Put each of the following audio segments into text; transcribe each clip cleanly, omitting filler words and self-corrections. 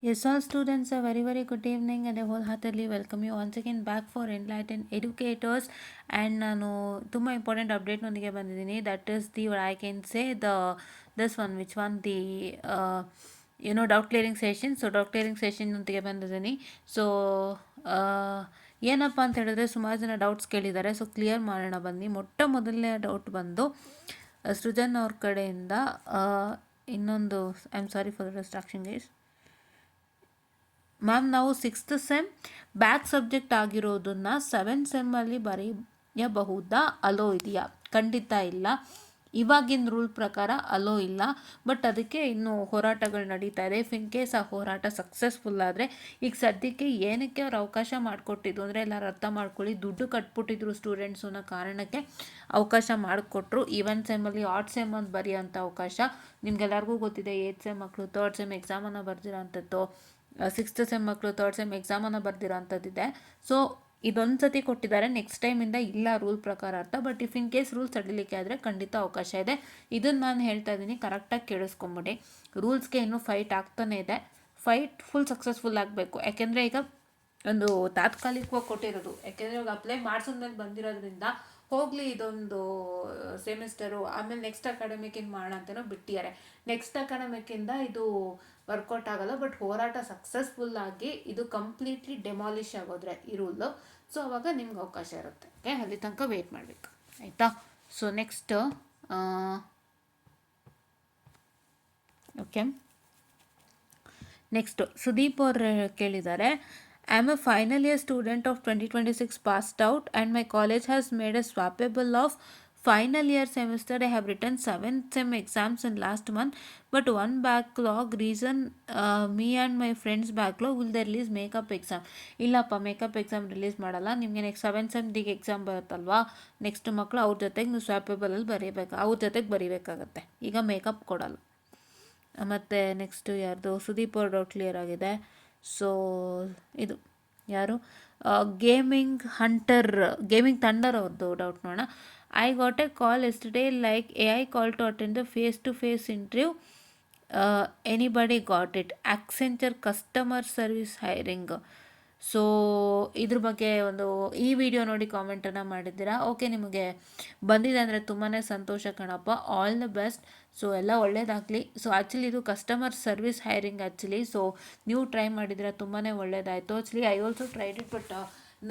Yes, all students, a very, very good evening and I wholeheartedly welcome you once again back for Enlightened Educators. And ನಾನು ತುಂಬ important ಅಪ್ಡೇಟ್ನೊಂದಿಗೆ ಬಂದಿದ್ದೀನಿ. That is the I can say this one which one the doubt clearing session. So doubt clearing ಸೆಷನ್ನೊಂದಿಗೆ ಬಂದಿದ್ದೀನಿ. So ಏನಪ್ಪ ಅಂತ ಹೇಳಿದ್ರೆ ಸುಮಾರು ಜನ ಡೌಟ್ಸ್ ಕೇಳಿದ್ದಾರೆ. ಸೊ ಕ್ಲಿಯರ್ ಮಾಡೋಣ ಬನ್ನಿ. ಮೊದಲನೇ ಡೌಟ್ ಬಂದು ಸೃಜನ್ ಅವ್ರ ಕಡೆಯಿಂದ ಇನ್ನೊಂದು I am sorry for the distraction guys. Ma'am ನಾವು 6th ಸೆಮ್ ಬ್ಯಾಕ್ ಸಬ್ಜೆಕ್ಟ್ ಆಗಿರೋದನ್ನು 7th ಸೆಮ್ಮಲ್ಲಿ ಬರೆಯಬಹುದಾ? ಅಲೋ ಇದೆಯಾ? ಖಂಡಿತ ಇಲ್ಲ. ಇವಾಗಿನ ರೂಲ್ ಪ್ರಕಾರ ಅಲೋ ಇಲ್ಲ. ಬಟ್ ಅದಕ್ಕೆ ಇನ್ನೂ ಹೋರಾಟಗಳು ನಡೀತಾ ಇದೆ. ಇಫ್ ಇನ್ ಕೇಸ್ ಆ ಹೋರಾಟ ಸಕ್ಸಸ್ಫುಲ್ ಆದರೆ, ಈಗ ಸದ್ಯಕ್ಕೆ ಏನಕ್ಕೆ ಅವ್ರು ಅವಕಾಶ ಮಾಡಿಕೊಟ್ಟಿದ್ದು ಅಂದರೆ, ಎಲ್ಲರೂ ಅರ್ಥ ಮಾಡ್ಕೊಳ್ಳಿ, ದುಡ್ಡು ಕಟ್ಬಿಟ್ಟಿದ್ರು ಸ್ಟೂಡೆಂಟ್ಸು ಅನ್ನೋ ಕಾರಣಕ್ಕೆ ಅವಕಾಶ ಮಾಡಿಕೊಟ್ರು. ಈವನ್ ಸೆಮ್ಮಲ್ಲಿ ಆರ್ಟ್ ಸೆಮ್ ಅಂತ ಬರೆಯೋಂಥ ಅವಕಾಶ. ನಿಮ್ಗೆಲ್ಲರಿಗೂ ಗೊತ್ತಿದೆ, 8th ಸೆಮ್ ಮಕ್ಕಳು 3rd ಸೆಮ್ ಎಕ್ಸಾಮನ್ನು ಬರ್ದಿರೋ ಅಂಥದ್ದು, 6th ಸೆಮ್ ಮಕ್ಕಳು 3rd ಸೆಮ್ ಎಕ್ಸಾಮನ್ನು ಬರ್ದಿರೋ ಅಂಥದ್ದಿದೆ. ಸೊ ಇದೊಂದು ಸತಿ ಕೊಟ್ಟಿದ್ದಾರೆ, ನೆಕ್ಸ್ಟ್ ಟೈಮಿಂದ ಇಲ್ಲ ರೂಲ್ ಪ್ರಕಾರ ಅರ್ಥ. But if in case rules ಅಡಿಲಿಕ್ಕೆ ಆದರೆ ಖಂಡಿತ ಅವಕಾಶ ಇದೆ. ಇದನ್ನು ನಾನು ಹೇಳ್ತಾ ಇದ್ದೀನಿ, ಕರೆಕ್ಟಾಗಿ ಕೇಳಿಸ್ಕೊಂಬಿಡಿ. ರೂಲ್ಸ್ಗೆ ಇನ್ನೂ ಫೈಟ್ ಆಗ್ತಾನೆ ಇದೆ. ಫೈಟ್ ಫುಲ್ ಸಕ್ಸಸ್ಫುಲ್ ಆಗಬೇಕು. ಯಾಕೆಂದರೆ ಈಗ ಒಂದು ತಾತ್ಕಾಲಿಕವಾಗಿ ಕೊಟ್ಟಿರೋದು, ಯಾಕೆಂದರೆ ಇವಾಗ ಅಪ್ಲೈ ಮಾಡಿಸೋದ್ಮೇಲೆ ಬಂದಿರೋದ್ರಿಂದ ಹೋಗಲಿ ಇದೊಂದು ಸೆಮಿಸ್ಟರು, ಆಮೇಲೆ ನೆಕ್ಸ್ಟ್ ಅಕಾಡೆಮಿಕ್ಕಿಂದ ಮಾಡೋಣ ಅಂತಲೂ ಬಿಟ್ಟಿದ್ದಾರೆ. ನೆಕ್ಸ್ಟ್ ಅಕಾಡೆಮಿಕ್ಕಿಂದ ಇದು ವರ್ಕೌಟ್ ಆಗೋಲ್ಲ. ಬಟ್ ಹೋರಾಟ ಸಕ್ಸಸ್ಫುಲ್ ಆಗಿ ಇದು ಕಂಪ್ಲೀಟ್ಲಿ ಡೆಮಾಲಿಷ್ ಆಗೋದ್ರೆ ಈ ರೂಲು, ಸೊ ಅವಾಗ ನಿಮ್ಗೆ ಅವಕಾಶ ಇರುತ್ತೆ. ಓಕೆ, ಅಲ್ಲಿ ತನಕ ವೆಯ್ಟ್ ಮಾಡಬೇಕು, ಆಯಿತಾ? So next okay, next Sudeep ಅವರು ಕೇಳಿದ್ದಾರೆ, I am a final year student of 2026 passed out and my college has made a swappable of final year semester. I have written 7th sem exams in last month but one backlog reason me and my friends backlog. Will they release makeup exam? ಇಲ್ಲಪ್ಪ, makeup exam release ಮಾಡಲ್ಲ. ನಿಮಗೆ next 7th ಸೆಮ್ದಿಗೆ exam ಬರುತ್ತಲ್ವಾ, next ಮಕ್ಕಳು ಅವ್ರ ಜೊತೆಗೆ ನೀವು ಸ್ವಾಪೇಬಲಲ್ಲಿ ಬರೀಬೇಕು, ಅವ್ರ ಜೊತೆಗೆ ಬರೀಬೇಕಾಗತ್ತೆ. ಈಗ ಮೇಕಪ್ ಕೊಡಲ್ಲ. ಮತ್ತು ನೆಕ್ಸ್ಟು ಯಾರ್ದು ಸುದೀಪ್ ಅವ್ರ ಡೌಟ್ ಕ್ಲಿಯರ್ ಆಗಿದೆ. ಸೊ ಇದು ಯಾರು ಗೇಮಿಂಗ್ ಥಂಡರ್ ಅವ್ರದ್ದು ಡೌಟ್ ನೋಡೋಣ. I got a call yesterday like AI call to attend the face to face interview. Anybody got it? Accenture customer service hiring. So ಇದ್ರ ಬಗ್ಗೆ ಒಂದು ಈ ವಿಡಿಯೋ ನೋಡಿ ಕಾಮೆಂಟನ್ನು ಮಾಡಿದ್ದೀರಾ. ಓಕೆ, ನಿಮಗೆ ಬಂದಿದೆ ಅಂದರೆ ತುಂಬಾ ಸಂತೋಷ ಕಣಪ್ಪ, ಆಲ್ ದ ಬೆಸ್ಟ್. ಸೊ ಎಲ್ಲ ಒಳ್ಳೇದಾಗಲಿ. ಸೊ ಆ್ಯಕ್ಚುಲಿ ಇದು customer service hiring actually. So ನೀವು ಟ್ರೈ ಮಾಡಿದರೆ ತುಂಬಾ ಒಳ್ಳೇದಾಯಿತು. Actually I also tried it, but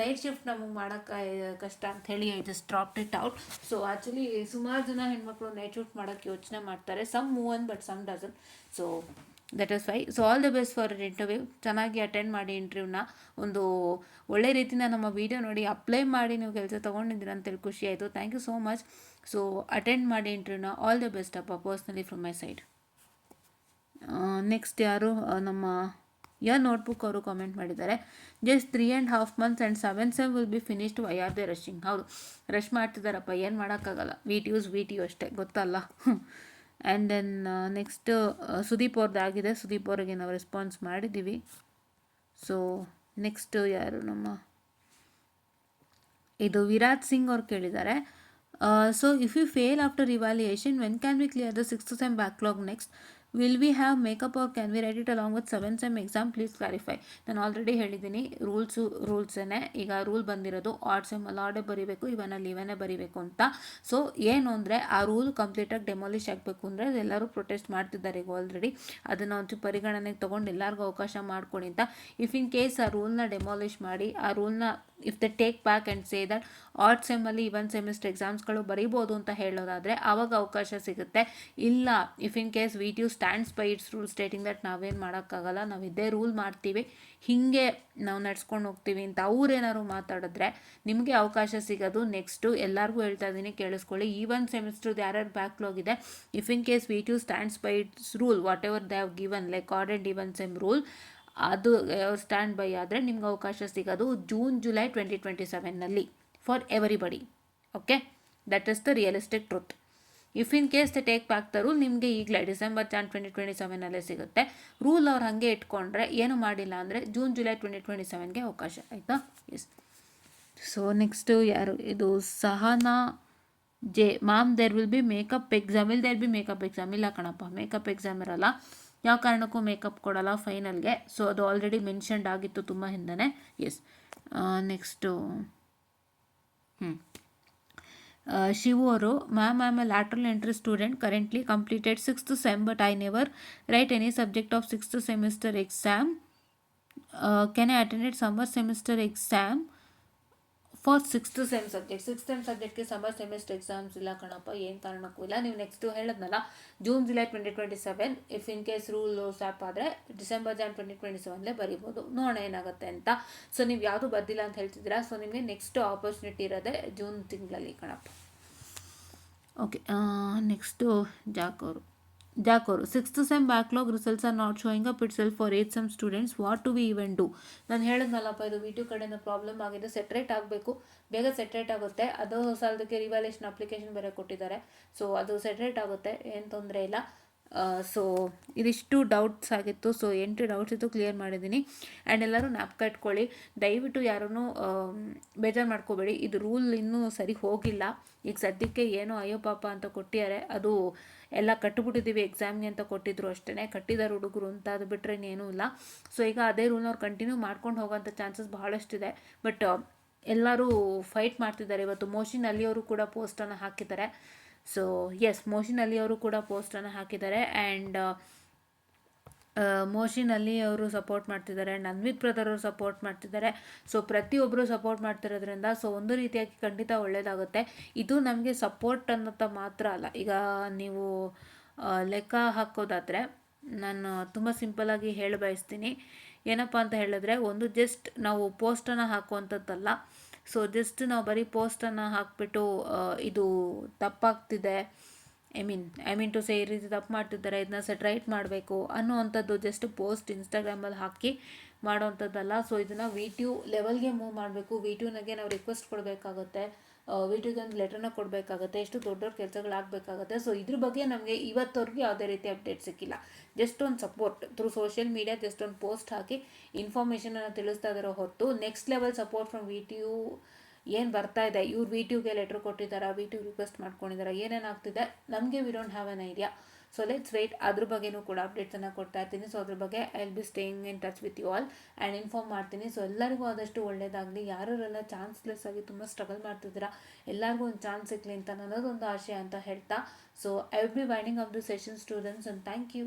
night shift ನಮಗೆ ಮಾಡೋಕ್ಕೆ ಕಷ್ಟ ಅಂಥೇಳಿ I just dropped it out. So actually ಸುಮಾರು ಜನ ಹೆಣ್ಮಕ್ಳು ನೈಟ್ ಶಿಫ್ಟ್ ಮಾಡೋಕ್ಕೆ ಯೋಚನೆ ಮಾಡ್ತಾರೆ. Some move on but some dozen. So that is why. So all the best for interview. ಚೆನ್ನಾಗಿ ಅಟೆಂಡ್ ಮಾಡಿ ಇಂಟರ್ವ್ಯೂನ. ಒಂದು ಒಳ್ಳೆ ರೀತಿಯಿಂದ ನಮ್ಮ ವೀಡಿಯೋ ನೋಡಿ ಅಪ್ಲೈ ಮಾಡಿ ನೀವು ಕೆಲಸ ತೊಗೊಂಡಿದ್ದೀರ ಅಂತೇಳಿ ಖುಷಿ ಆಯಿತು. Thank you so much. So attend ಮಾಡಿ ಇಂಟರ್ವ್ಯೂನ. ಆಲ್ ದ ಬೆಸ್ಟ್ ಅಪ್ಪ, personally from my side. Next ಯಾರು ನಮ್ಮ ನೋಟ್ಬುಕ್ ಅವರು ಕಾಮೆಂಟ್ ಮಾಡಿದ್ದಾರೆ, just 3.5 months and 7th sem will be finished. Why are they rushing? ಹೌದು, ರಶ್ ಮಾಡ್ತಿದ್ದಾರಪ್ಪ, ಏನು ಮಾಡೋಕ್ಕಾಗಲ್ಲ. ವಿ ಟಿ ಯು ಅಷ್ಟೇ, ಗೊತ್ತಲ್ಲ. ಆ್ಯಂಡ್ ದೆನ್ ನೆಕ್ಸ್ಟ್ ಸುದೀಪ್ ಅವ್ರದ್ದಾಗಿದೆ. ಸುದೀಪ್ ಅವ್ರಿಗೆ ನಾವು ರೆಸ್ಪಾನ್ಸ್ ಮಾಡಿದ್ದೀವಿ. ಸೊ ನೆಕ್ಸ್ಟು ಯಾರು ನಮ್ಮ ಇದು ವಿರಾಜ್ ಸಿಂಗ್ ಅವ್ರು ಕೇಳಿದ್ದಾರೆ, so if you fail after evaluation when can we clear the 6th sem backlog next? Will we have makeup or can we write it along with 7th sem exam? Please clarify. ನಾನು already ಹೇಳಿದ್ದೀನಿ, ರೂಲ್ಸೇ. ಈಗ rule ಬಂದಿರೋದು art ಸೆಮ್ಮಲ್ಲಿ ಆರ್ಡೇ ಬರೀಬೇಕು, ಇವನೇ ಬರೀಬೇಕು ಅಂತ. So ಏನು ಅಂದರೆ ಆ ರೂಲ್ ಕಂಪ್ಲೀಟಾಗಿ ಡೆಮಾಲಿಷ್ ಆಗಬೇಕು ಅಂದರೆ ಎಲ್ಲರೂ ಪ್ರೊಟೆಸ್ಟ್ ಮಾಡ್ತಿದ್ದಾರೆ ಈಗ ಆಲ್ರೆಡಿ. ಅದನ್ನು ಒಂಚೂರು ಪರಿಗಣನೆಗೆ ತೊಗೊಂಡು ಎಲ್ಲರಿಗೂ ಅವಕಾಶ ಮಾಡ್ಕೊಡಿ ಅಂತ. ಇಫ್ ಇನ್ ಕೇಸ್ ಆ ರೂಲ್ನ ಡೆಮಾಲಿಷ್ ಮಾಡಿ, ಆ ರೂಲ್ನ if the take back and say that odd ಸೆಮ್ಮಲ್ಲಿ ಇವನ್ ಸೆಮಿಸ್ಟರ್ ಎಕ್ಸಾಮ್ಸ್ಗಳು ಬರೀಬೋದು ಅಂತ ಹೇಳೋದಾದರೆ ಆವಾಗ ಅವಕಾಶ ಸಿಗುತ್ತೆ. ಇಲ್ಲ, if in case VTU stands by its rule stating that ನಾವೇನು ಮಾಡೋಕ್ಕಾಗಲ್ಲ, ನಾವು ಇದೇ ರೂಲ್ ಮಾಡ್ತೀವಿ, ಹೀಗೆ ನಾವು ನಡ್ಸ್ಕೊಂಡು ಹೋಗ್ತೀವಿ ಅಂತ ಅವ್ರೇನಾದ್ರು ಮಾತಾಡಿದ್ರೆ ನಿಮಗೆ ಅವಕಾಶ ಸಿಗೋದು ನೆಕ್ಸ್ಟು. ಎಲ್ಲರಿಗೂ ಹೇಳ್ತಾ ಇದ್ದೀನಿ, ಕೇಳಿಸ್ಕೊಳ್ಳಿ. ಈವನ್ ಸೆಮಿಸ್ಟರ್ದು ಯಾರ್ಯಾರು ಬ್ಯಾಕ್ಲಾಗ್ ಇದೆ, if in case VTU stands by its rule, whatever they have given like ordered even sem rule, ಅದು ಸ್ಟ್ಯಾಂಡ್ ಬೈ ಆದರೆ ನಿಮ್ಗೆ ಅವಕಾಶ ಸಿಗೋದು ಜೂನ್-ಜುಲೈ 2027ನಲ್ಲಿ for everybody. Okay, that is the realistic truth. If in case the take back the rule, ನಿಮಗೆ ಈಗಲೇ December-John 2027ನಲ್ಲೇ ಸಿಗುತ್ತೆ. Rule ಅವ್ರು ಹಾಗೆ ಇಟ್ಕೊಂಡ್ರೆ, ಏನು ಮಾಡಿಲ್ಲ ಅಂದರೆ ಜೂನ್-ಜುಲೈ 2027ಗೆ ಅವಕಾಶ, ಆಯಿತಾ? ಎಸ್. ಸೊ ನೆಕ್ಸ್ಟು ಯಾರು ಇದು Sahana ma'am, there will be makeup exam. ಇಲ್ಲ ಕಣಪ್ಪ, ಮೇಕಪ್ ಎಕ್ಸಾಮ್ ಇರಲ್ಲ. ಯಾವ ಕಾರಣಕ್ಕೂ ಮೇಕಪ್ ಕೊಡಲ್ಲ ಫೈನಲ್ಗೆ. ಸೊ ಅದು ಆಲ್ರೆಡಿ ಮೆನ್ಷನ್ಡ್ ಆಗಿತ್ತು ತುಂಬ ಹಿಂದೆನೇ. ಎಸ್. ನೆಕ್ಸ್ಟು ಶಿವು ಅವರು, ma'am I am a lateral entry student currently completed 6th sem but I never write any subject of 6th semester exam. Can I attended summer semester exam for 6th sem subject. 6th sem ಸಬ್ಜೆಕ್ಟ್ಗೆ summer semester exams ಇಲ್ಲ ಕಣಪ್ಪ, ಏನು ಕಾರಣಕ್ಕೂ ಇಲ್ಲ. ನೀವು next ಹೇಳಿದ್ನಲ್ಲ June July 2027, if in case rule stop ಆದರೆ December Jan 2027 ಬರಿಬೋದು, ನೋಡೋಣ ಏನಾಗುತ್ತೆ ಅಂತ. ಸೊ ನೀವು ಯಾವುದು ಬರ್ದಿಲ್ಲ ಅಂತ ಹೇಳ್ತಿದ್ದೀರಾ, ಸೊ ನಿಮಗೆ ನೆಕ್ಸ್ಟ್ ಆಪರ್ಚುನಿಟಿ ಇರೋದೆ ಜೂನ್ ತಿಂಗಳಲ್ಲಿ ಕಣಪ್ಪ. ಓಕೆ. ನೆಕ್ಸ್ಟು ಜಾಕ್ ಅವರು 6th sem backlog results are not showing up itself for 8th sem students, what to we even do. ನಾನು ಹೇಳಿದ್ನಲ್ಲಪ್ಪ, ಇದು V2 ಕಡೆಯಿಂದ ಪ್ರಾಬ್ಲಮ್ ಆಗಿದೆ, ಸೆಟ್ರೇಟ್ ಆಗಬೇಕು, ಬೇಗ ಸೆಟ್ರೇಟ್ ಆಗುತ್ತೆ. ಅದು ಸಾಲದಕ್ಕೆ ರಿವ್ಯಾಲ್ಯೂಷನ್ ಅಪ್ಲಿಕೇಶನ್ ಬೇರೆ ಕೊಟ್ಟಿದ್ದಾರೆ, ಸೊ ಅದು ಸೆಟ್ರೇಟ್ ಆಗುತ್ತೆ, ಏನು ತೊಂದರೆ ಇಲ್ಲ. ಸೊ ಇದಿಷ್ಟು ಡೌಟ್ಸ್ ಆಗಿತ್ತು. ಸೊ 8 ಡೌಟ್ಸ್ ಇತ್ತು, ಕ್ಲಿಯರ್ ಮಾಡಿದ್ದೀನಿ. ಆ್ಯಂಡ್ ಎಲ್ಲರೂ ಜ್ಞಾಪಕ ಇಟ್ಕೊಳ್ಳಿ, ದಯವಿಟ್ಟು ಯಾರೂ ಬೇಜಾರು ಮಾಡ್ಕೋಬೇಡಿ, ಇದು ರೂಲ್ ಇನ್ನೂ ಸರಿ ಹೋಗಿಲ್ಲ. ಈಗ ಸದ್ಯಕ್ಕೆ ಏನೋ ಅಯ್ಯೋ ಪಾಪ ಅಂತ ಕೊಟ್ಟಿದ್ದಾರೆ, ಅದು ಎಲ್ಲ ಕಟ್ಟಿಬಿಟ್ಟಿದ್ದೀವಿ ಎಕ್ಸಾಮ್ಗೆ ಅಂತ ಕೊಟ್ಟಿದ್ರು ಅಷ್ಟೇ, ಕಟ್ಟಿದ್ದಾರೆ ಹುಡುಗರು ಅಂತ, ಅದು ಬಿಟ್ಟರೆ ಇನ್ನೇನೂ ಇಲ್ಲ. ಸೊ ಈಗ ಅದೇ ರೂಲ್ನವ್ರು ಕಂಟಿನ್ಯೂ ಮಾಡ್ಕೊಂಡು ಹೋಗೋಂಥ ಚಾನ್ಸಸ್ ಬಹಳಷ್ಟಿದೆ. ಬಟ್ ಎಲ್ಲರೂ ಫೈಟ್ ಮಾಡ್ತಿದ್ದಾರೆ. ಇವತ್ತು ಮೋಶಿನ್ ಅಲಿಯವರು ಕೂಡ ಪೋಸ್ಟನ್ನು ಹಾಕಿದ್ದಾರೆ. ಸೊ ಎಸ್, ಮೋಶಿನ್ ಅಲಿಯವರು ಕೂಡ ಪೋಸ್ಟನ್ನು ಹಾಕಿದ್ದಾರೆ. ಆ್ಯಂಡ್ ಮೋಶಿನ್ ಅಲಿ ಅವರು ಸಪೋರ್ಟ್ ಮಾಡ್ತಿದ್ದಾರೆ, ಆ್ಯಂಡ್ ಅನ್ವಿತ್ ಬ್ರದರ್ ಅವರು ಸಪೋರ್ಟ್ ಮಾಡ್ತಿದ್ದಾರೆ. ಸೊ ಪ್ರತಿಯೊಬ್ಬರು ಸಪೋರ್ಟ್ ಮಾಡ್ತಿರೋದ್ರಿಂದ ಸೊ ಒಂದು ರೀತಿಯಾಗಿ ಖಂಡಿತ ಒಳ್ಳೆಯದಾಗುತ್ತೆ. ಇದು ನಮಗೆ ಸಪೋರ್ಟ್ ಅನ್ನೋಂಥ ಮಾತ್ರ ಅಲ್ಲ. ಈಗ ನೀವು ಲೆಕ್ಕ ಹಾಕೋದಾದರೆ ನಾನು ತುಂಬ ಸಿಂಪಲಾಗಿ ಹೇಳ ಬಯಸ್ತೀನಿ. ಏನಪ್ಪ ಅಂತ ಹೇಳಿದ್ರೆ, ಒಂದು ಜಸ್ಟ್ ನಾವು ಪೋಸ್ಟನ್ನು ಹಾಕುವಂಥದ್ದಲ್ಲ. ಸೊ ಜಸ್ಟ್ ನಾವು ಬರೀ ಪೋಸ್ಟನ್ನು ಹಾಕಿಬಿಟ್ಟು ಇದು ತಪ್ಪಾಗ್ತಿದೆ, ಐ ಮೀನ್ ಟು ಸೇ ಈ ರೀತಿ ತಪ್ಪು ಮಾಡ್ತಿದ್ದಾರೆ, ಇದನ್ನ ಸೆಟ್ರೈಟ್ ಮಾಡಬೇಕು ಅನ್ನೋವಂಥದ್ದು ಜಸ್ಟ್ ಪೋಸ್ಟ್ ಇನ್ಸ್ಟಾಗ್ರಾಮಲ್ಲಿ ಹಾಕಿ ಮಾಡೋವಂಥದ್ದಲ್ಲ. ಸೊ ಇದನ್ನು V2 ಲೆವೆಲ್ಗೆ ಮೂವ್ ಮಾಡಬೇಕು. V2ನಾಗೆ ನಾವು ರಿಕ್ವೆಸ್ಟ್ ಕೊಡಬೇಕಾಗುತ್ತೆ, V2ಗೆ ಒಂದು ಲೆಟ್ರನ್ನ ಕೊಡಬೇಕಾಗುತ್ತೆ, ಎಷ್ಟು ದೊಡ್ಡ ದೊಡ್ಡ ಕೆಲಸಗಳಾಗಬೇಕಾಗುತ್ತೆ. ಸೊ ಇದ್ರ ಬಗ್ಗೆ ನಮಗೆ ಇವತ್ತವರೆಗೂ ಯಾವುದೇ ರೀತಿ ಅಪ್ಡೇಟ್ ಸಿಕ್ಕಿಲ್ಲ. ಜಸ್ಟ್ ಒಂದು support through social media, just ಒಂದು ಪೋಸ್ಟ್ ಹಾಕಿ ಇನ್ಫಾರ್ಮೇಷನನ್ನು ತಿಳಿಸ್ತಾ ಇದ್ದಾರೋ ಹೊತ್ತು next level support from V2 ಏನು ಬರ್ತಾ ಇದೆ, ಇವ್ರು V2ಗೆ ಲೆಟ್ರ್ ಕೊಟ್ಟಿದ್ದಾರೆ, V2 ರಿಕ್ವೆಸ್ಟ್ ಮಾಡ್ಕೊಂಡಿದ್ದಾರೆ, ಏನೇನಾಗ್ತಿದೆ ನಮಗೆ we don't have an idea. So let's wait. ಅದ್ರ ಬಗ್ಗೆನೂ ಕೂಡ ಅಪ್ಡೇಟ್ಸನ್ನು ಕೊಡ್ತಾ ಇರ್ತೀನಿ. ಸೊ ಅದ್ರ ಬಗ್ಗೆ I will be staying in touch with you all and inform ಮಾಡ್ತೀನಿ. ಸೊ ಎಲ್ಲರಿಗೂ ಆದಷ್ಟು ಒಳ್ಳೆಯದಾಗಲಿ. ಯಾರೆಲ್ಲ ಚಾನ್ಸ್ಲೆಸ್ ಆಗಿ ತುಂಬ ಸ್ಟ್ರಗಲ್ ಮಾಡ್ತಿದ್ದೀರಾ, ಎಲ್ಲರಿಗೂ ಒಂದು ಚಾನ್ಸ್ ಸಿಗಲಿ ಅಂತ ನನ್ನದೊಂದು ಆಶಯ ಅಂತ ಹೇಳ್ತಾ, so I will be winding up the session students, and thank you.